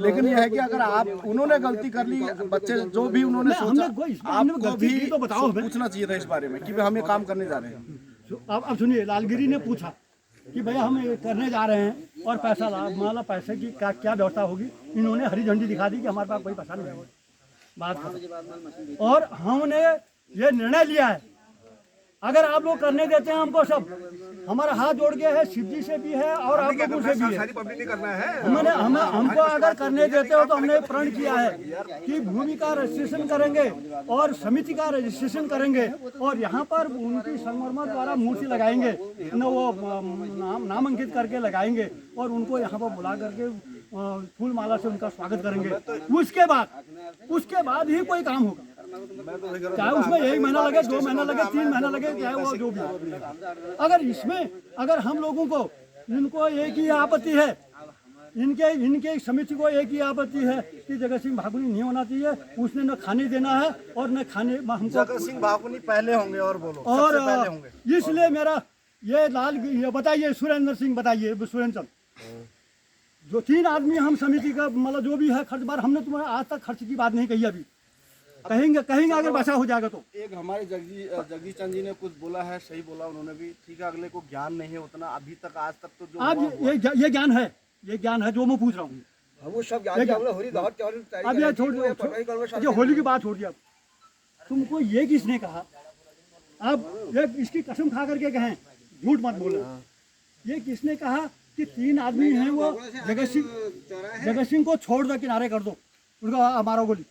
लेकिन यह है कि अगर आप उन्होंने गलती कर ली, बच्चे जो भी उन्होंने सोचा, आपको भी तो बताओ पूछना चाहिए था इस बारे में कि हम ये काम करने जा रहे हैं। अब सुनिए, लालगिरी ने पूछा कि भैया हम ये करने जा रहे हैं और पैसा माला पैसे की क्या व्यवस्था होगी। इन्होंने हरी झंडी दिखा दी कि हमारे पास कोई पैसा नहीं है। बात खत्म। और हमने ये निर्णय लिया है, अगर आप लोग करने देते हैं हमको, सब हमारा हाथ जोड़ के है, शिव जी से भी है और आप लोगों से भी है। हमको अगर करने देते हो तो हमने प्रण किया है कि भूमि का रजिस्ट्रेशन करेंगे और समिति का रजिस्ट्रेशन करेंगे और यहाँ पर उनकी संगमरमर द्वारा मूर्ति लगाएंगे, न वो नामांकित करके लगाएंगे और उनको यहाँ पर बुला करके फूल माला से उनका स्वागत करेंगे। उसके बाद ही कोई काम होगा, चाहे उसमें 1 महीना लगे, 2 महीना लगे, 3 महीना लगे, चाहे वो जो भी। अगर इसमें अगर हम लोगों को, इनको एक ही आपत्ति है, इनके समिति को एक ही आपत्ति है कि जगत सिंह भाकुनी नहीं होना चाहिए, उसने न खाने देना है और न खाने हमको। जगत सिंह भाकुनी पहले होंगे और बोलो और सबसे पहले होंगे। इसलिए मेरा ये बताइए, सुरेंद्र सिंह बताइए, सुरेंद्र जो 3 आदमी हम समिति का मतलब जो भी है खर्च बार, हमने तुम्हें आज तक खर्च की बात नहीं कही। अभी कहेंगे अगर बचा हो जाएगा तो। एक हमारे जगदीश चंद जी ने कुछ बोला है, सही बोला उन्होंने भी, ठीक है। अगले को ज्ञान नहीं है उतना अभी तक, आज तक तो जो आज ये ज्ञान है, जो मैं पूछ रहा हूँ। वो सब ज्ञान अब ये छोड़ जो होली की बात छोड़ दिया। तुमको ये किसने कहा? अब ये इसकी कसम खा करके कहें, झूठ मत बोलो। ये किसने कहा कि 3 आदमी हैं, वो जगत सिंह को छोड़ दो, किनारे कर दो, उनका मारो गोली।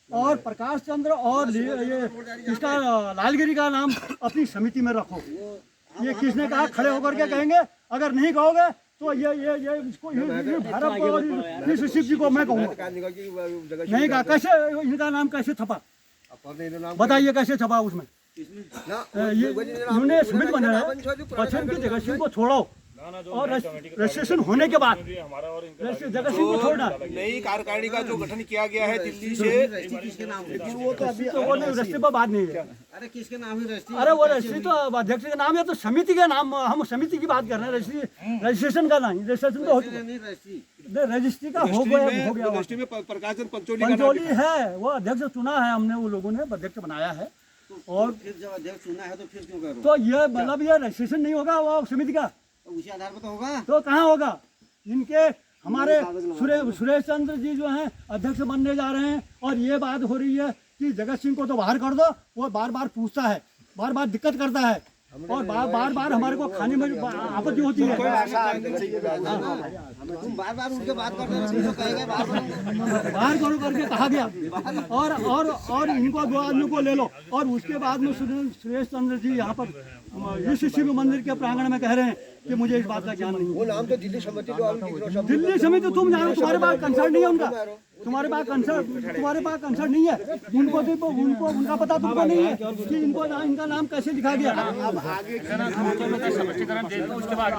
और प्रकाश चंद्र और ये इसका लालगिरी का नाम अपनी समिति में रखो। ये किसने कहा? खड़े होकर के कहेंगे। अगर नहीं कहोगे तो ये इसको भारत और इस शिव जी को मैं कहूँगा नहीं कहा। कैसे इनका नाम कैसे छपा बताइए, कैसे छपा? उसमें इन्होंने समिति बनाया है बच्चन की जगत सिंह को छोड़ो और रजिस्ट्रेशन होने के बाद जगत सिंह को छोड़ना। नई कार्यकारिणी का जो गठन किया गया है दिल्ली से, वो तो अभी तो वो रजिस्ट्री पर बात नहीं है। अरे किसके नाम है रजिस्ट्री? अरे वो रजिस्ट्री तो अध्यक्ष का नाम है, तो समिति का नाम, हम समिति की बात कर रहे हैं। रजिस्ट्रेशन का नहीं, रजिस्ट्रेशन तो रजिस्ट्री का हो गया। रजिस्ट्री में प्रकाशन पंचोली है, वो अध्यक्ष चुना है हमने, वो लोगों ने अध्यक्ष बनाया है। और फिर जब अध्यक्ष चुना है तो फिर क्यों करो? तो ये मतलब ये रजिस्ट्रेशन नहीं होगा वो समिति का, उसी आधार पर तो होगा। तो कहाँ होगा? इनके हमारे सुरेश चंद्र जी जो हैं अध्यक्ष बनने जा रहे हैं और ये बात हो रही है कि जगत सिंह को तो बाहर कर दो। वो बार बार पूछता है, बार बार दिक्कत करता है और बार बार हमारे को खाने में आपत्ति होती है। तुम बार बार उनके बात करते हो, बाहर करो करके कहा गया। और इनको 2 आदमी को ले लो। और उसके बाद में सुरेश चंद्र जी यहाँ पर इस शिव मंदिर के प्रांगण में कह रहे हैं कि मुझे इस बात का ज्ञान नहीं है। वो नाम तो दिल्ली समिति, दिल्ली समिति तुम जानो, तुम्हारे पास कंसर्न नहीं है उनका, तुम्हारे पास कंसर्न नहीं है उनको, उनको उनका पता तुमको नहीं है कि इनको इनका नाम कैसे लिखा गया। उसके बाद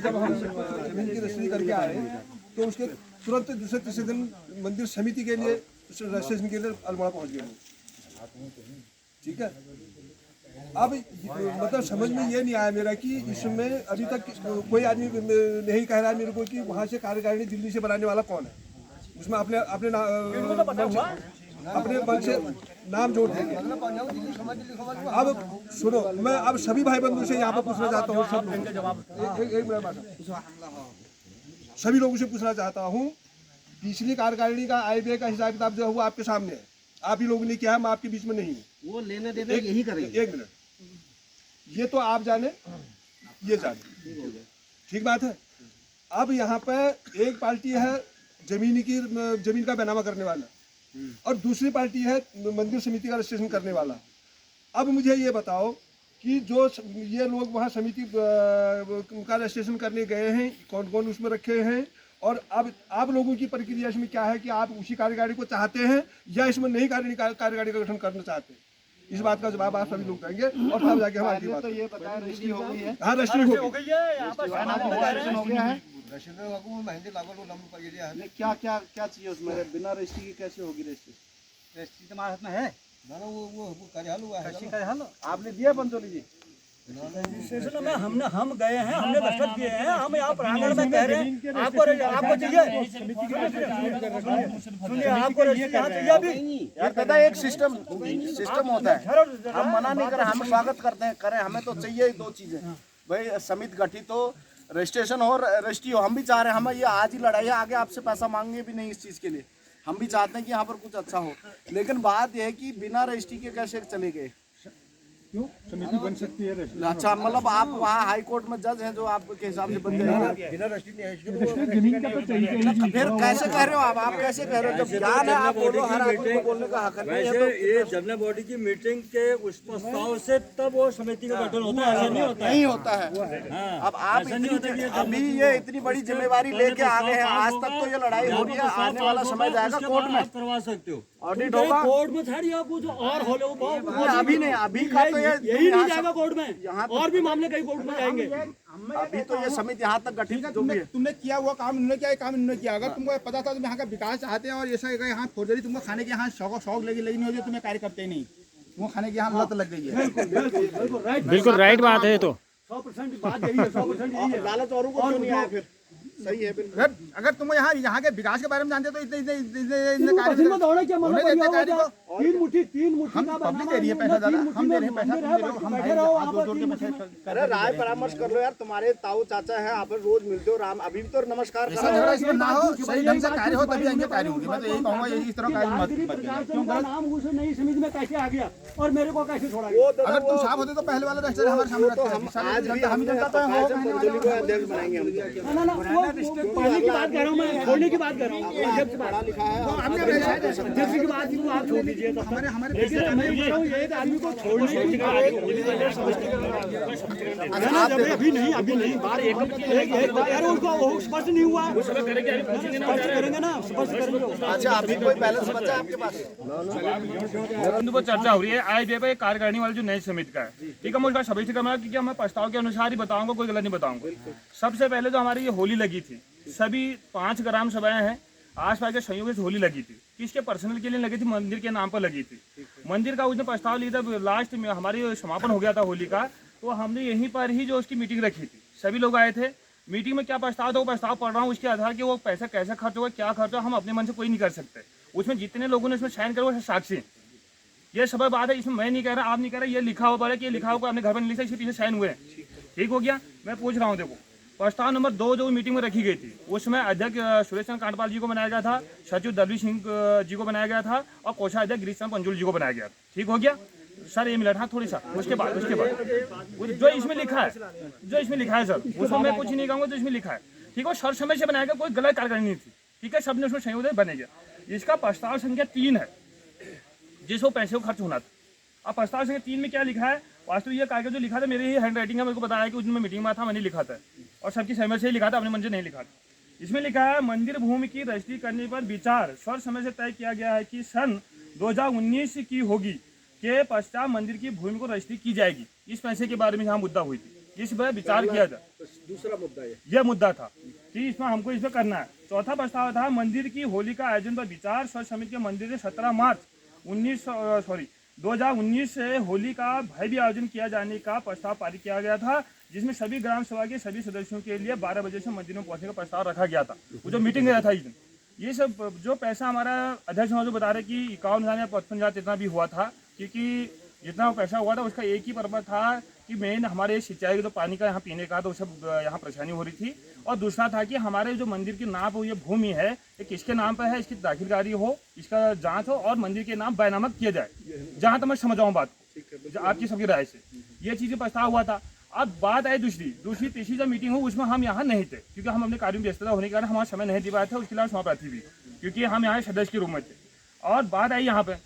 जब हम जमीन की रजिस्ट्री करके आए तो उसके तुरंत दूसरे तीसरे दिन मंदिर समिति के लिए रजिस्ट्रेशन के लिए अल्मोड़ा पहुंच गए। ठीक है, अब मतलब समझ में ये नहीं आया मेरा कि इसमें अभी तक कोई आदमी नहीं कह रहा है मेरे को कि वहाँ से कार्यकारिणी दिल्ली से बनाने वाला कौन है। उसमें अपने बल से नाम जोड़ देंगे। अब सुनो, मैं अब सभी भाई बंधु से यहाँ पर पूछना चाहता हूँ, सभी लोगों से पूछना चाहता हूँ, पिछली कार्यकारिणी का आय का हिसाब किताब जो हुआ आपके सामने है, आप ही लोगों ने किया है, मैं आपके बीच में नहीं हूँ। वो लेने देने यही करेंगे। 1 मिनट, ये तो आप जाने, ये जाने, ठीक बात है। अब यहाँ पे एक पार्टी है जमीन का बैनामा करने वाला और दूसरी पार्टी है मंदिर समिति का रजिस्ट्रेशन करने वाला। अब मुझे ये बताओ कि जो ये लोग वहाँ समिति का रजिस्ट्रेशन करने गए हैं, कौन कौन उसमें रखे हैं, और अब आप लोगों की प्रक्रिया इसमें क्या है कि आप उसी कार्यकारिणी को चाहते हैं या इसमें नई कार्यकारिणी का गठन करना चाहते हैं? इस बात का जवाब आप सभी लोग देंगे और तब जाके हमारी बात। तो ये बताया रजिस्ट्री हो गई है। हाँ, रजिस्ट्री हो गई है। है। क्या क्या क्या चाहिए उसमें? बिना रजिस्ट्री की कैसे होगी रजिस्ट्री? रजिस्ट्री तुम्हारे हाथ में है? वो करियालू हुआ है आपने दिया पंचोली जी? रजिस्ट्रेशन में हम गए हैं, हमने दस्तखत किए हैं, हम यहाँ प्रांगण में कह रहे हैं आपको चाहिए, सुनिए आपको रजिस्ट्रेशन यहाँ चाहिए अभी। यार दादा एक सिस्टम होता है, हम मना नहीं कर रहे, हम स्वागत करते हैं, करें, हमें तो चाहिए ही दो चीजें भाई, समिति गठित हो, रजिस्ट्रेशन हो, रजिस्ट्री हो। हम भी चाह रहे हैं, हम ये आज ही लड़ाई है, आगे आपसे पैसा मांगे भी नहीं इस चीज़ के लिए। हम भी चाहते हैं कि यहाँ पर कुछ अच्छा हो, लेकिन बात यह है कि बिना रजिस्ट्री के कैसे चले गए? क्यों समिति बन सकती है? अच्छा, मतलब आप वहाँ हाई कोर्ट में जज हैं जो आपके हिसाब से बन जाएगा? जमीन का तो चाहिए। फिर कैसे कह रहे हो आप कैसे कह रहे हो? जब ज्ञान है आप बोलो, हर आदमी को बोलने का हक है। ये जनरल बॉडी की मीटिंग के उस प्रस्ताव से तब वो समिति का गठन होता है, ऐसा नहीं होता नहीं होता है। अब आप अभी ये इतनी बड़ी जिम्मेवारी लेके आ गए हैं, आज तक तो ये लड़ाई हो रही है, आने वाला समय जाएगा कोर्ट में करवा सकते हो, ऑडिट होगा कोर्ट में छाड़िए आप, कुछ और हो लो अभी नहीं, अभी का तो यही नहीं जाएगा कोर्ट में, यहाँ और भी मामले कई कोर्ट में जाएंगे। अभी तो ये समिति यहाँ तक गठित जो भी है। तुमने किया हुआ काम इन्होंने किया, काम इन्होंने किया। अगर तुमको पता था तुम यहाँ का विकास चाहते हैं और ऐसा यहाँ फोर्जरी तुमको खाने के यहाँ शौक लगी नहीं होती, तुम्हें कार्य करते ही नहीं, तुमको खाने की यहाँ लत लग गई है। बिल्कुल राइट बात है। तो 100% बात यही है, 100% यही है। लालच औरों को क्यों नहीं आया फिर? सही है बिल्कुल। अगर तुम यहाँ के विकास के बारे में जानते तो इतने कार्य तीन मुट्ठी का पब्लिक दे रही है पैसा, ज्यादा हम दे रहे हैं पैसा, हम बैठे रहो आप अरे राय परामर्श कर लो यार, तुम्हारे ताऊ चाचा है, आप रोज मिलते हो, राम अभी भी तो नमस्कार कर रहे हो। इसमें ना हो, सही ढंग से कार्य हो तभी आएंगे कार्य होगी। मैं तो यही कहूँगा, यही इस तरह कार्य मत नाम उस नई समिति में कैसे आ गया और मेरे को कैसे छोड़ा गया? अगर तुम साफ होते तो पहले वाला रजिस्टर हमारे सामने तो हम आज भी हम पंचोली को अध्यक्ष बनाएंगे हम। ना पहले की बात कर रहा हूँ मैं, छोड़ने की बात कर रहा हूँ, अध्यक्ष पढ़ा लिखा है, अध्यक्ष की बात को आप छोड़ दीजिए। हमारे लेकिन मैं बोल रहा हूँ एक आदमी को छोड़ने की अभी नहीं बार एक यार उनको स्पष्ट नहीं हुआ, स्पष्ट करेंगे ना, स्पष्ट करेंगे। अच्छा अभी कोई बैलेंस बचा है आपके पास? पर चर्चा हो रही है आईबीए पे कार्यकारिणी वाली जो नई समिति का है, ठीक है। मैं उसका सभी से करना क्योंकि मैं प्रस्ताव के अनुसार ही बताऊंगा, कोई गलत नहीं बताऊंगा। सबसे पहले तो हमारी ये होली लगी थी, सभी 5 ग्राम सभाएं हैं, आसपास के संयोग से होली लगी थी, किसके पर्सनल के लिए लगी थी, मंदिर के नाम पर लगी थी। मंदिर का उसने प्रस्ताव लिया था, लास्ट में हमारी समापन हो गया था होली का, तो हमने यहीं पर ही जो उसकी मीटिंग रखी थी, सभी लोग आए थे। मीटिंग में क्या प्रस्ताव था वो प्रस्ताव पढ़ रहा हूँ, उसके आधार कि वो पैसा कैसे खर्च होगा, क्या खर्च होगा, हम अपने मन से कोई नहीं कर सकते। उसमें जितने लोगों ने उसमें साइन करे वो साक्षी, ये सब बात है। इसमें मैं नहीं कह रहा, आप नहीं कह रहे, ये लिखा हुआ पड़े कि ये लिखा हुआ अपने घर पर नहीं लिखा, इसके पीछे साइन हुए हैं, ठीक हो गया। मैं पूछ रहा हूँ, देखो प्रस्ताव नंबर 2 जो मीटिंग में रखी गई थी, उसमें अध्यक्ष सुरेश चंद्र कांडपाल जी को बनाया गया था, सचिव दलवीर सिंह जी को बनाया गया था और कोषाध्यक्ष गिरीश चंद्र पंजुल जी को बनाया गया, ठीक हो गया सर। ये मिला था थोड़ी सा, उसके बाद जो इसमें लिखा है सर, उसमें मैं कुछ नहीं कहूँगा, जो इसमें लिखा है, ठीक है। सर समय से बनाया गया, कोई गलत कार्यकारिणी नहीं थी, ठीक है, सबने उसमें संयोग बने गया। इसका प्रस्ताव संख्या 3 है, जिसको पैसे को खर्च होना था। अब प्रस्ताव संख्या 3 में क्या लिखा है, वास्तव ये कागज जो लिखा था मेरी ही हैंड राइटिंग है, मेरे को बताया कि उसमें मीटिंग में था, मैंने लिखा था और सबकी सहमति से ही लिखा था, अपने मन से नहीं लिखा था। इसमें लिखा है मंदिर भूमि की रजिस्ट्री करने पर विचार सर्व समय से तय किया गया है कि सन 2019 की होगी के पश्चात मंदिर की भूमि को रजिस्ट्री की जाएगी। इस पैसे के बारे में यहाँ मुद्दा हुई थी, इस पर विचार किया था। दूसरा मुद्दा यह मुद्दा था कि इसमें हमको इसमें करना है। चौथा प्रस्ताव था मंदिर की होली का आयोजन पर विचार सर्व समिति के मंदिर से 17 मार्च 2019 से होली का भव्य आयोजन किया जाने का प्रस्ताव पारित किया गया था, जिसमें सभी ग्राम सभा के सभी सदस्यों के लिए 12 बजे से मंदिर में पहुंचने का प्रस्ताव रखा गया था। वो जो मीटिंग गया था इस दिन, ये सब जो पैसा हमारा अध्यक्ष जो बता रहे कि 51,000 या 55,000 इतना भी हुआ था, क्योंकि जितना पैसा हुआ था उसका एक ही पर्पज था कि मेन हमारे सिंचाई का, तो पानी का यहाँ पीने का, तो सब यहाँ परेशानी हो रही थी। और दूसरा था कि हमारे जो मंदिर के नाम पर ये भूमि है, ये किसके नाम पर है, इसकी दाखिलकारी हो, इसका जांच हो और मंदिर के नाम बैनामक किया जाए, जहाँ तक मैं समझ रहा हूँ बात आपकी सबकी राय से, ये चीज़ें प्रस्ताव हुआ था। अब बात आई दूसरी तीसरी जब मीटिंग हुई, उसमें हम यहाँ नहीं थे, क्योंकि हम अपने कार्यों में व्यस्तता होने के कारण हमारा समय नहीं दे पाए थे, उसके अलावा समाप्ति भी, क्योंकि हम यहाँ सदस्य के रूप में थे। और बात आई यहाँ पे,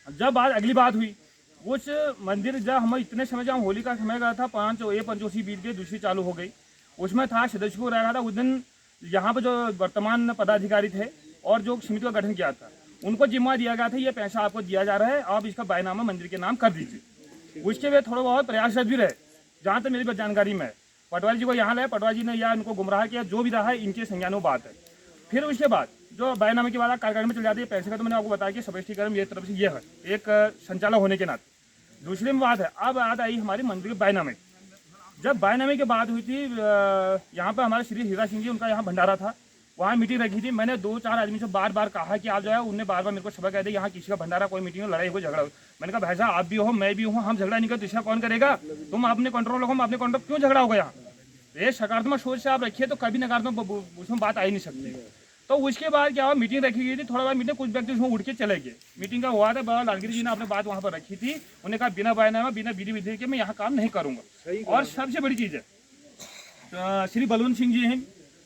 जब अगली बात हुई, उस मंदिर जब हम इतने समय, जब होली का समय गया था, 5 बीत गई, दूसरी चालू हो गई, उसमें था सदस्य को रह रहा था। उस दिन यहाँ पर जो वर्तमान पदाधिकारी थे और जो समिति का गठन किया था, उनको जिम्मा दिया गया था, ये पैसा आपको दिया जा रहा है, आप इसका बैनामा मंदिर के नाम कर दीजिए। उसके वे थोड़ा बहुत प्रयासरत भी रहे, जहाँ तक मेरी जानकारी में। पटवारी जी को यहाँ लाए, पटवारी जी ने या उनको गुमराह किया, जो भी रहा है इनके संज्ञान में बात है। फिर उसके बाद जो बैनामे के बाद कार्यकारिणी में चल जाती है पैसे का, तो मैंने आपको बताया कि स्पष्टीकरण ये तरफ से ये है एक संचालक होने के नाते। दूसरी में बात है, अब बात आई हमारी मंदिर के बैनामे। जब बैनामे की बात हुई थी, यहाँ पर हमारे श्री हीरा सिंह जी, उनका यहाँ भंडारा था, वहाँ मीटिंग रखी थी। मैंने 2-4 आदमी से बार बार कहा कि आप जो है, उनने बार बार मेरे को सबक कह दिया यहाँ किसी का भंडारा, कोई मीटिंग में लड़ाई हो, झगड़ा हो। मैंने कहा भाई साहब आप भी हो, मैं भी हूँ, हम झगड़ा नहीं करते, इसका कौन करेगा? तुम अपने कंट्रोल रखो, अपने कंट्रोल, क्यों झगड़ा होगा यहाँ? ये सकारात्मक सोच से आप रखिए तो कभी नकारात्मक उसमें बात आ ही नहीं सकती। तो उसके बाद क्या हुआ, मीटिंग रखी गई थी, थोड़ा बाद मीटिंग कुछ व्यक्ति उसमें उठ के चले गए। मीटिंग का हुआ था, बाबा लालगिरी जी ने अपने बात वहाँ पर रखी थी, उन्होंने कहा बिना बैनामा बिना विधि विधि के मैं यहाँ काम नहीं करूँगा। और सबसे बड़ी चीज़ है, श्री बलवंत सिंह जी हैं,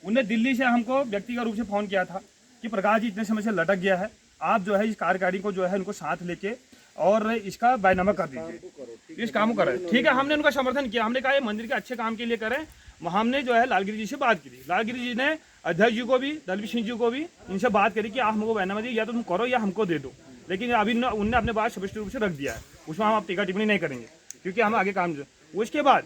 उन्होंने दिल्ली से हमको व्यक्तिगत रूप से फ़ोन किया था कि प्रकाश जी इतने समय से लटक गया है, आप जो है इस कार्यकारिणी को जो है उनको साथ लेके और इसका बैनामा कर दीजिए, इस काम को करें। ठीक है, हमने उनका समर्थन किया, हमने कहा ये मंदिर के अच्छे काम के लिए करें। हमने जो है लालगिरी जी से बात की थी, लालगिरी जी ने अध्यक्ष जी को भी, दलवीर सिंह जी को भी, इनसे बात करी कि आप हमको बैनामा दिए, या तो तुम करो या हमको दे दो। लेकिन अभी उनने अपने बात स्पष्ट रूप से रख दिया है, उसमें हम टीका टिप्पणी नहीं करेंगे क्योंकि हम आगे काम। उसके बाद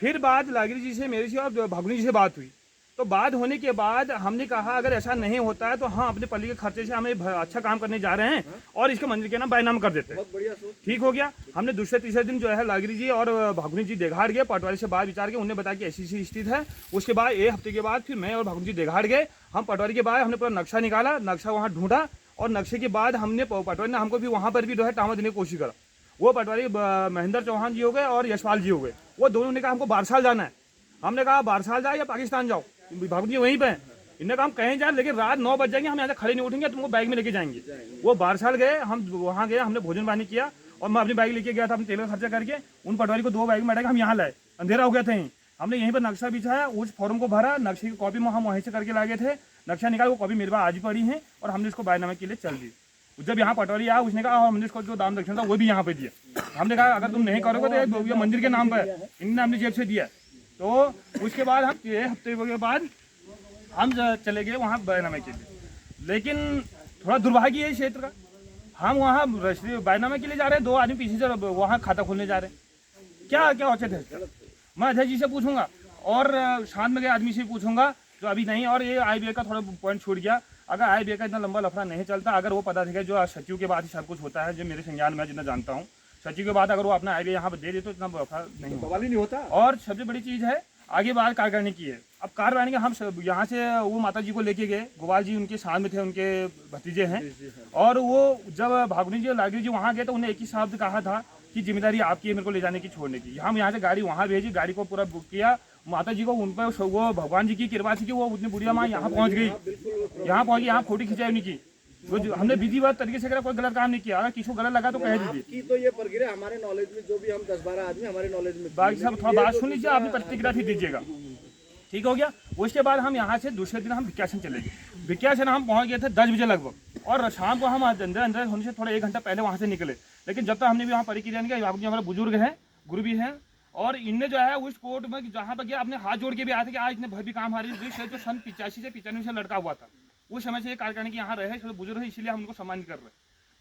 फिर बात लालगिरी जी से, मेरे से और भागुनी जी से बात हुई। तो बात होने के बाद हमने कहा अगर ऐसा नहीं होता है तो हाँ अपने पल्ली के खर्चे से हमें अच्छा काम करने जा रहे हैं और इसके मंदिर के नाम बैनामा कर देते हैं। ठीक हो गया। हमने दूसरे तीसरे दिन जो है लालगिरी जी और भागुनी जी देघाड़ गए, पटवारी से बात विचार के, उन्हें बताया कि ऐसी स्थिति है। उसके बाद एक हफ्ते के बाद फिर मैं और भागुनी जी देघाड़ गए। हम पटवारी के बाद हमने पूरा नक्शा निकाला, नक्शा वहाँ ढूंढा और नक्शे के बाद हमने पटवारी ने हमको भी वहाँ पर भी जो है टामा देने की कोशिश करा। वो पटवारी महेंद्र चौहान जी हो गए और यशपाल जी हो गए, वो दोनों ने कहा हमको बारसाल जाना है। हमने कहा बारसाल जाओ या पाकिस्तान जाओ, भागुनी जी वहीं पे हैं। इनने कहा हम कहीं जाए लेकिन रात 9 बज जाएंगे, हम यहाँ से खड़े नहीं उठेंगे, तुमको बाइक में लेके जाएंगे। वो बारसाल गए, हम वहाँ गए, हमने भोजन पानी किया और मैं अपनी बाइक लेके गया था, अपने तेल का खर्चा करके। उन पटवारी को 2 बाइक में बैठा हम यहाँ लाए, अंधेरा हो गया था। हमने यहीं पर नक्शा बिछाया, उस फॉर्म को भरा, नक्शे की कॉपी में हम वहीं से करके लाए थे। नक्शा निकाल, वो कॉपी मेरे पास आज पड़ी है और हमने इसको बैनामे के लिए चल दी। जब यहाँ पटवारी आया, उसने कहा हमने इसको जो दाम दक्षिण था वो भी यहाँ पे दिया। हमने कहा अगर तुम नहीं करोगे तो ये मंदिर के नाम पर इन्होंने अपनी जेब से दिया। तो उसके बाद हम 1 हफ्ते के बाद हम चले गए वहाँ बैनामे के लिए। लेकिन थोड़ा दुर्भाग्य है इस क्षेत्र का, हम वहाँ बैनामे के लिए जा रहे हैं, 2 आदमी पीछे से वहाँ खाता खोलने जा रहे हैं। क्या क्या औचित्य है इसका? मैं अध्यक्ष जी से पूछूंगा और शांत में गए आदमी से पूछूंगा जो अभी नहीं। और ये IBA का थोड़ा पॉइंट छूट गया, अगर IBA का इतना लंबा लफड़ा नहीं चलता, अगर वो पता था जो सचिव के बाद ही सब कुछ होता है, जो मेरे संज्ञान में जितना जानता हूँ, सचिव के बाद अगर वो अपना IBA यहाँ पर दे दे तो इतना लफड़ा नहीं होता। और सबसे बड़ी चीज़ है आगे बात कार्यकारिणी की है। अब कार्यकारिणी के हम यहाँ से वो माता जी को लेके गए, गोपाल जी उनके साथ में थे, उनके भतीजे हैं। और वो जब भागुनी जी और लालगिरी जी वहाँ गए तो उन्हें एक ही शब्द कहा था कि जिम्मेदारी आपकी है मेरे को ले जाने की, छोड़ने की। हम यहाँ से गाड़ी वहाँ भेजी, गाड़ी को पूरा बुक किया। माता जी को उन पर वो भगवान जी की कृपा थी कि वो उतनी बुढ़िया माँ यहाँ पहुँच गई, यहाँ पहुँच गई, यहाँ फोटो खिंचाई नहीं की। तो हमने विधिवत तरीके से कोई गलत काम नहीं किया। अगर किसी को गलत लगा तो कह दीजिए। तो ये प्रक्रिया हमारे नॉलेज में, जो भी हम 10-12 आदमी हमारे नॉलेज में, बाकी सब थोड़ा बात सुन लीजिए, आपने प्रतिक्रिया भी दीजिएगा। ठीक हो गया। उसके बाद हम यहाँ से दूसरे दिन हम भिक्यासन चले गए। भिक्यासन हम पहुँच गए थे 10 बजे लगभग, और शाम को हम अंदर होने से थोड़ा 1 घंटा पहले वहाँ से निकले। लेकिन जब तक हमने भी वहाँ प्रक्रिया नहीं किया, हमारे बुजुर्ग हैं, गुरु भी हैं, और इनने जो है उस कोर्ट में जहाँ पर गया अपने हाथ जोड़ के भी आए थे कि आज इतने भव्य काम हमारी जो सन 85 से 95 से लड़का हुआ था, उस समय से ये कार्यकारिणी के यहाँ रहे, बुजुर्ग है, इसीलिए हम उनको सम्मानित कर रहे हैं।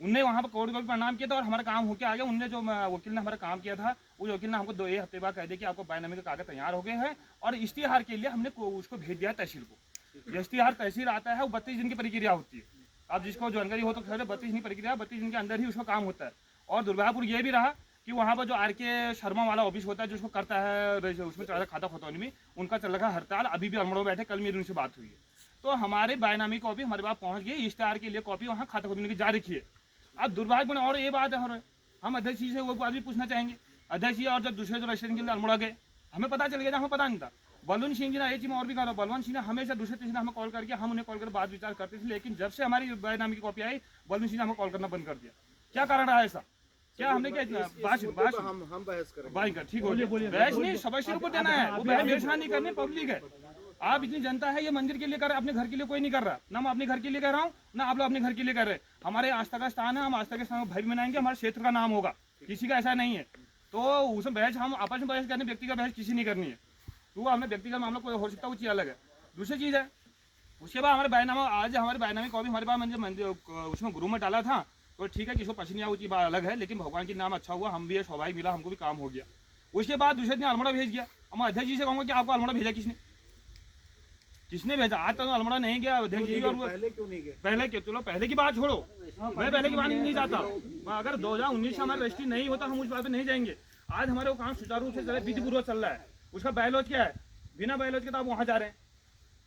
उनने वहाँ पर कोर्ट को भी प्रणाम किया था और हमारा काम होकर आ गया। उनने जो वकील ने हमारा काम किया था, उस वकील ने हमको 2 हफ्ते बाद कह दिया कि आपको बैनामे का कागज तैयार हो गए हैं और इश्तिहार के लिए हमने उसको भेज दिया तहसील को। इश्तिहार तहसील आता है, वो 32 दिन की प्रक्रिया होती है। अब जिसको जानकारी हो तो खैर 32 दिन की प्रक्रिया, 32 दिन के अंदर ही उसका काम होता है। और दुर्भाग्यपुर ये भी रहा कि वहाँ पर जो RK शर्मा वाला ऑफिस होता है, जो उसको करता है उसमें खाता खोतौनी में, उनका चल रहा हड़ताल, अभी भी अल्मोड़ा बैठे। कल मेरी उनसे बात हुई है, तो हमारे बैनामी कॉपी हमारे पास पहुँच गई, इश्तिहार के लिए कॉपी वहाँ खाता खोतौनी की जा रखी है। अब दुर्भाग्य और ये बात है, हम अध्यक्ष जी से वो बात भी पूछना चाहेंगे। अध्यक्ष जी और जब दूसरे जो रजिस्ट्रेशन के लिए अल्मोड़ा गए, हमें पता चल गया, हमें पता नहीं था। बलवंत सिंह जी ने एक चीज और भी कहा, बलवंत सिंह ने हमेशा दूसरे तीसरे हमें कॉल करके, हम उन्हें कॉल कर बात विचार करते थे। लेकिन जब से हमारी बैनामी की कॉपी आई, बलवंत सिंह ने हमें कॉल करना बंद कर दिया। क्या कारण रहा ऐसा? क्या हमने क्या हम बहस करेंगे। ठीक हो गया, बहस नहीं, सबसे ऊपर देना है, वो बहस मेरे साथ नहीं करनी, पब्लिक है। आप इतनी जनता है, ये मंदिर के लिए कर रहे हैं, अपने घर के लिए कोई नहीं कर रहा। ना मैं अपने घर के लिए कर रहा हूँ, ना आप लोग अपने घर के लिए कर रहे हैं। हमारे आस्था का स्थान है, हम आस्था के स्थान में भाई मनाएंगे, हमारे क्षेत्र का नाम होगा, किसी का ऐसा नहीं है। तो उसमें बहस, हम आपस में बहस करने, व्यक्ति का बहस किसी नहीं करनी है। तो हमने व्यक्तिगत मामला कोई हो सकता है, वो चीज़ अलग है। दूसरी चीज़ है, उसके बाद हमारे बैनामा, आज हमारे बैनामी को भी हमारे पास मंदिर उसमें गुरु में डाला था, तो ठीक है, किसी को पसंद नहीं आया वो चीज़ बात अलग है। लेकिन भगवान के नाम अच्छा हुआ, हम भी सौभाग्य मिला, हमको भी काम हो गया। उसके बाद दूसरे दिन अल्मोड़ा भेज गया। हम अध्यक्ष जी से कहूँगा कि आपको अल्मोड़ा भेजा किसने? किसने भेजा? आज तक अल्मोड़ा नहीं गया अध्यक्ष जी। और पहले क्यों नहीं गए? पहले क्यों? चलो पहले की बात छोड़ो, मैं पहले की बात नहीं जाता। अगर 2019 हमारा रजिस्ट्री नहीं होता हम उस बात पे नहीं जाएंगे। आज हमारे वो काम सुचारू रूप से विधिपूर्वक चल रहा है। उसका बैलोज क्या है? बिना बैलोज के तो आप वहाँ जा रहे हैं।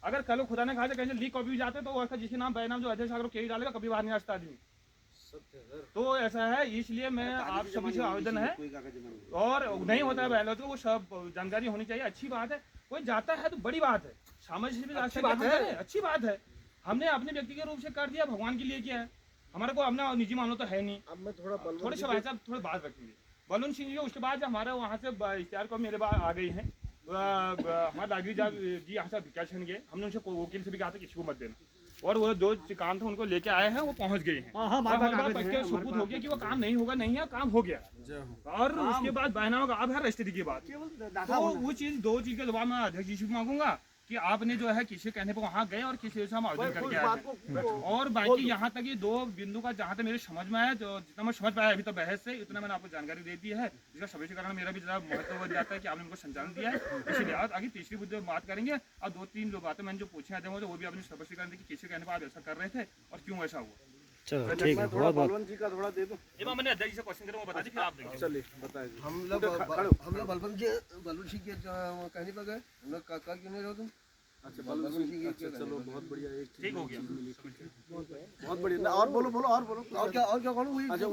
अगर कल खुदा ने कहा कहीं लीक कॉपी भी जाते तो उसका जिसके नाम बैनाम जो अध्यक्ष अगर कहीं डालेगा कभी बाहर नहीं आता आदमी। तो ऐसा है, इसलिए मैं आप सभी से आवेदन है, और नहीं होता है बैलोज को वो सब जानकारी होनी चाहिए। अच्छी बात है, कोई जाता है तो बड़ी बात है, सामाजिक भी अच्छी बात है, अच्छी बात है। हमने अपने व्यक्तिगत रूप से कर दिया, भगवान के लिए किया है, हमारे को अपना निजी मामला तो है नहीं। अब मैं थोड़े से भाई साहब थोड़ी बात रखेंगे बलवंत सिंह जी। उसके बाद हमारे वहाँ से इश्तेहार को मेरे पास आ गई हैं हमारे दागी जी यहाँ से विकासन गए। हमने उनसे वकील से भी कहा था किसी को मत देना, और वो जो काम था उनको लेके आए हैं, वो पहुँच गए हैं। सबूत हो गया कि वो काम नहीं होगा, नहीं है काम हो गया। और उसके बाद बहना का अब है रजिस्ट्री की बात। तो वो चीज़ दो चीज़ के जवाब मैं अध्यक्ष जी से मांगूंगा कि आपने जो है किसी कहने पर वहाँ गए और किसी से हम आवेदन करके आए। और बाकी यहाँ तक ये दो बिंदु का जहाँ तक मेरे समझ में आया, जो जितना मैं समझ पाया अभी तो बहस से, इतना मैंने आपको जानकारी दे दी है। इसका स्पष्टीकरण मेरा भी जरा महत्व बढ़ जाता है कि आपने उनको संचालन दिया है। इसलिए आगे तीसरी मुद्दे बात करेंगे। और 2-3 जो बातें मैंने जो पूछे आते हैं वो भी आपने स्पष्टीकरण दी कि किसी कहने पर आप ऐसा कर रहे थे और क्यों ऐसा हुआ। चलो ठीक है, बहुत बहुत बलवंत जी का थोड़ा दे दो। मैंने अध्यक्ष जी से क्वेश्चन करूँ, वो बता दी फिर आप देंगे। चलिए बताइए। हम लोग बलवंत सिंह के कहने पर गए, हम लोग का क्यों नहीं रहो तुम? अच्छा बलवंत सिंह, अच्छा चलो बहुत बढ़िया, एक ठीक हो गया, बहुत बढ़िया। और बोलो बोलो और बोलो। और क्या कौन हुई? अच्छा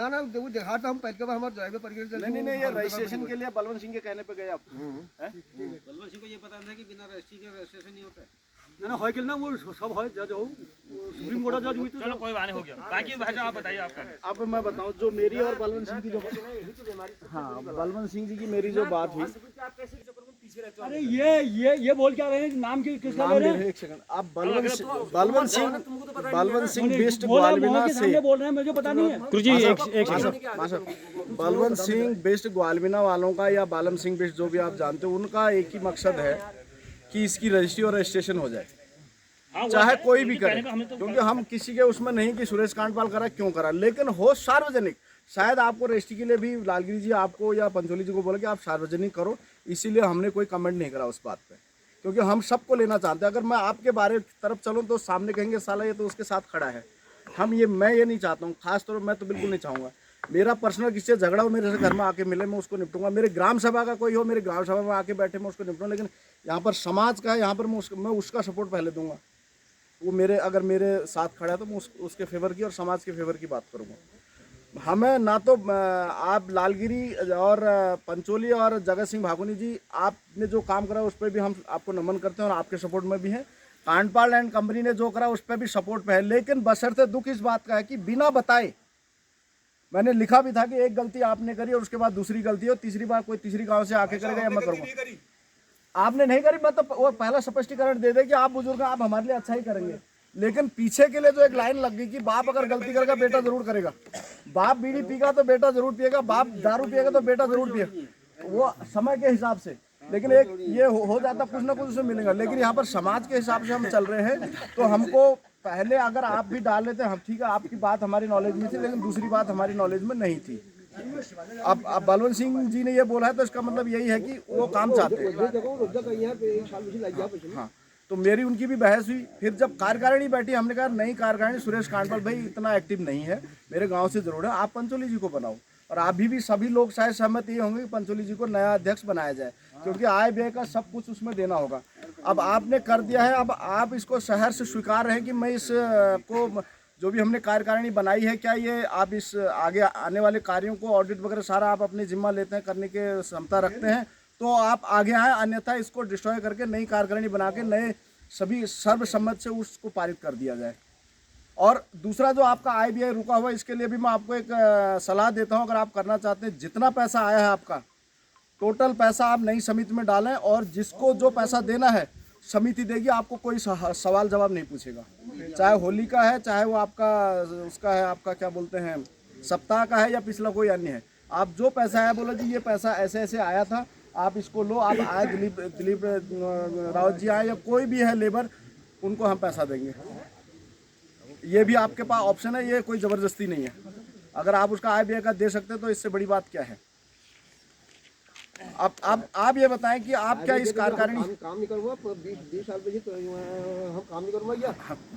ना वो देखा था हम पहले के बार हमारे ड्राइवर पर नहीं, ये रजिस्ट्रेशन के लिए बलवंत सिंह के कहने पे गए आप? बलवंत सिंह को ये पता था कि बिना रजिस्ट्री के रजिस्ट्रेशन नहीं होता है। ना है कि ना वो सब है जज हो, सुप्रीम कोर्ट जज हुई तो चलो कोई बात नहीं, हो गया। बाकी भाई साहब आप बताइए आपका। अब मैं बताऊं जो मेरी और बलवंत सिंह की जो, हाँ बलवंत सिंह जी की मेरी जो बात हुई। अरे ये बोल क्या रहे हैं? नाम की किसका ले रहे हैं? एक सेकंड, आप बलवंत सिंह बेस्ट ग्वालविना से बोल रहे हैं, मुझे पता नहीं है। गुरुजी एक बलवंत सिंह बेस्ट ग्वालविना वालों का या बालम सिंह बेस्ट जो भी आप जानते हो, उनका एक ही मकसद है कि इसकी रजिस्ट्री और रजिस्ट्रेशन हो जाए, चाहे कोई भी करे। क्योंकि हम किसी के उसमें नहीं कि सुरेश कांडपाल करा क्यों करा, लेकिन हो सार्वजनिक। शायद आपको रजिस्ट्री के लिए भी लालगिरी जी आपको या पंचोली जी को बोला कि आप सार्वजनिक करो, इसीलिए हमने कोई कमेंट नहीं करा उस बात पे, क्योंकि हम सबको लेना चाहते हैं। अगर मैं आपके बारे तरफ चलूँ तो सामने कहेंगे साला ये तो उसके साथ खड़ा है। मैं ये नहीं चाहता हूँ, खास तौर पर मैं तो बिल्कुल नहीं चाहूँगा मेरा पर्सनल किससे झगड़ा हो मेरे से घर में आके मिले, मैं उसको निपटूंगा। मेरे ग्राम सभा का कोई हो, मेरे ग्राम सभा में आके बैठे, मैं उसको निपटूंगा। लेकिन यहाँ पर समाज का है, यहाँ पर मैं उसका सपोर्ट पहले दूंगा। वो अगर मेरे साथ खड़ा है तो मैं उसके फेवर की और समाज के फेवर की बात करूँगा। हमें ना तो आप लालगिरी और पंचोली और जगत सिंह भागुनी जी, आपने जो काम करा उस पर भी हम आपको नमन करते हैं और आपके सपोर्ट में भी हैं। कांडपाल एंड कंपनी ने जो करा उस पर भी सपोर्ट पे है। लेकिन बशर्ते दुख इस बात का है कि बिना बताए, मैंने लिखा भी था कि एक गलती आपने करी और उसके बाद दूसरी गलती हो, तीसरी बार कोई तीसरी गांव से आके करेगा या मैं करूँगा। आपने नहीं करी, मैं तो वो पहला स्पष्टीकरण दे दे कि आप बुजुर्ग आप हमारे लिए अच्छा ही करेंगे। लेकिन पीछे के लिए जो एक लाइन लग गई कि बाप अगर गलती करेगा बेटा जरूर करेगा, बाप बीड़ी पीगा तो बेटा जरूर पिएगा, बाप दारू पिएगा तो बेटा जरूर पिएगा, वो समय के हिसाब से। लेकिन एक ये हो जाता कुछ ना कुछ उससे मिलेगा। लेकिन यहाँ पर समाज के हिसाब से हम चल रहे हैं, तो हमको पहले अगर आप भी डाल लेते हम ठीक है, आपकी बात हमारी नॉलेज में थी, लेकिन दूसरी बात हमारी नॉलेज में नहीं थी। अब बलवंत सिंह जी ने ये बोला है तो इसका मतलब यही है कि वो काम चाहते हैं। हाँ, तो मेरी उनकी भी बहस हुई। फिर जब कार्यकारिणी बैठी, हमने कहा नहीं कार्यकारिणी सुरेश कांडपाल भाई इतना एक्टिव नहीं है, मेरे गांव से जरूर है, आप पंचोली जी को बनाओ। और अभी भी सभी लोग शायद सहमत ये होंगे कि पंचोली जी को नया अध्यक्ष बनाया जाए, क्योंकि आय व्यय का सब कुछ उसमें देना होगा। अब आपने कर दिया है, अब आप इसको शहर से स्वीकार रहे कि मैं इस को जो भी हमने कार्यकारिणी बनाई है, क्या ये आप इस आगे आने वाले कार्यों को ऑडिट वगैरह सारा आप अपनी जिम्मा लेते हैं, करने के क्षमता रखते हैं, तो आप आगे आए, अन्यथा इसको डिस्ट्रॉय करके नई कार्यकारिणी बना के नए सभी सर्वसम्मत से उसको पारित कर दिया जाए। और दूसरा जो आपका IBI रुका हुआ, इसके लिए भी मैं आपको एक सलाह देता हूं, अगर आप करना चाहते हैं, जितना पैसा आया है आपका टोटल पैसा आप नई समिति में डालें, और जिसको जो पैसा देना है समिति देगी, आपको कोई सवाल जवाब नहीं पूछेगा। चाहे होली का है, चाहे वो आपका उसका है, आपका क्या बोलते हैं सप्ताह का है, या पिछला कोई अन्य है, आप जो पैसा आया बोलो जी ये पैसा ऐसे ऐसे आया था, आप इसको लो। आप आए दिलीप रावत जी आए या कोई भी है लेबर, उनको हम पैसा देंगे। ये भी आपके पास ऑप्शन है, ये कोई ज़बरदस्ती नहीं है। अगर आप उसका IBI का दे सकते हैं तो इससे बड़ी बात क्या है। अब आप ये बताएं कि आप क्या इस कार्यकारिणी हम काम नहीं करूँगा 20 साल पे तो हम काम नहीं करूँगा क्या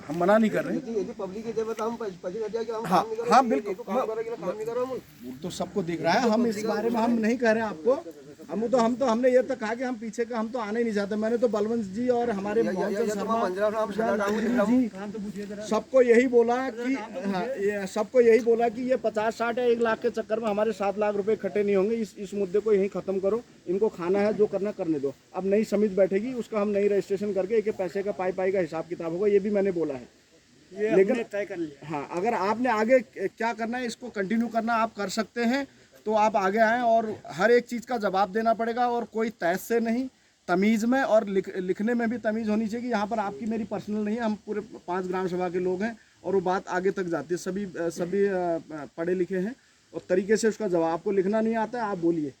हम मना नहीं कर रहे यदि पब्लिक की देवता हम पैसे रह जाए कि हम हाँ, काम नहीं करेंगे हाँ, बिल्कुल। काम करेंगे काम नहीं करो तो सबको दिख रहा है। हम इस बारे में हम नहीं कह रहे हैं आपको। हम तो हमने ये तक कहा कि हम पीछे का हम तो आने ही नहीं चाहते। मैंने तो बलवंत जी और हमारे मोहन शर्मा जी सबको यही बोला कि हाँ, ये सबको यही बोला कि ये 50-60 या 1 लाख के चक्कर में हमारे 7 लाख रुपए इकट्ठे नहीं होंगे। इस मुद्दे को यहीं खत्म करो। इनको खाना है, जो करना करने दो। अब नई समिति बैठेगी, उसका हम नई रजिस्ट्रेशन करके एक पैसे का पाई का हिसाब किताब होगा। ये भी मैंने बोला है। लेकिन तय कर लिया। हाँ, अगर आपने आगे क्या करना है, इसको कंटिन्यू करना आप कर सकते हैं, तो आप आगे आएँ। और हर एक चीज़ का जवाब देना पड़ेगा, और कोई तहस से नहीं, तमीज़ में। और लिखने में भी तमीज़ होनी चाहिए कि यहाँ पर आपकी मेरी पर्सनल नहीं है। हम पूरे 5 ग्राम सभा के लोग हैं, और वो बात आगे तक जाती है। सभी पढ़े लिखे हैं, और तरीके से उसका जवाब आपको लिखना नहीं आता है, आप बोलिए,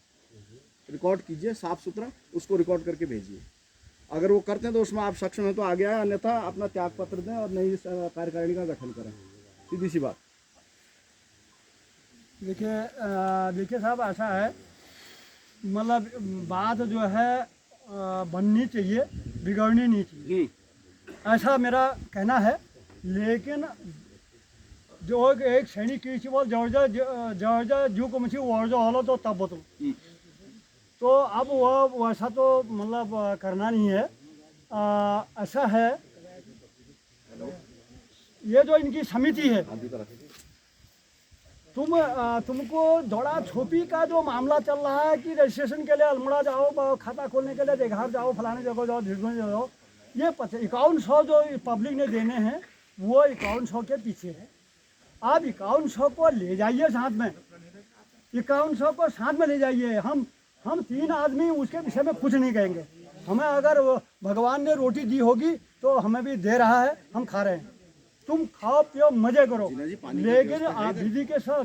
रिकॉर्ड कीजिए साफ़ सुथरा, उसको रिकॉर्ड करके भेजिए। अगर वो करते हैं तो उसमें आप सक्षम हैं तो आगे आए, अन्यथा अपना त्याग पत्र दें और नई कार्यकारिणी का गठन करें। सीधी सी बात। देखिए साहब, ऐसा है, मतलब बात जो है बननी चाहिए, बिगड़नी नहीं चाहिए, ऐसा मेरा कहना है। लेकिन जो एक सैनिक की बोल जॉर्जा जू को मुझे वर्जो हलो तो तब तो अब वो वैसा तो मतलब करना नहीं है। ऐसा है, ये जो इनकी समिति है, तुमको दौड़ा छोपी का जो मामला चल रहा है कि रजिस्ट्रेशन के लिए अल्मोड़ा जाओ, खाता खोलने के लिए देघार जाओ, फलाने जगह जाओ, ढिढों जाओ, ये 5100 जो पब्लिक ने देने हैं, वो 5100 के पीछे है। आप 5100 को ले जाइए साथ में, 5100 को साथ में ले जाइए। हम 3 आदमी उसके विषय में कुछ नहीं कहेंगे। हमें अगर भगवान ने रोटी दी होगी तो हमें भी दे रहा है, हम खा रहे हैं। तुम खाओ पियो मजे करो, लेकिन आप विधि के साथ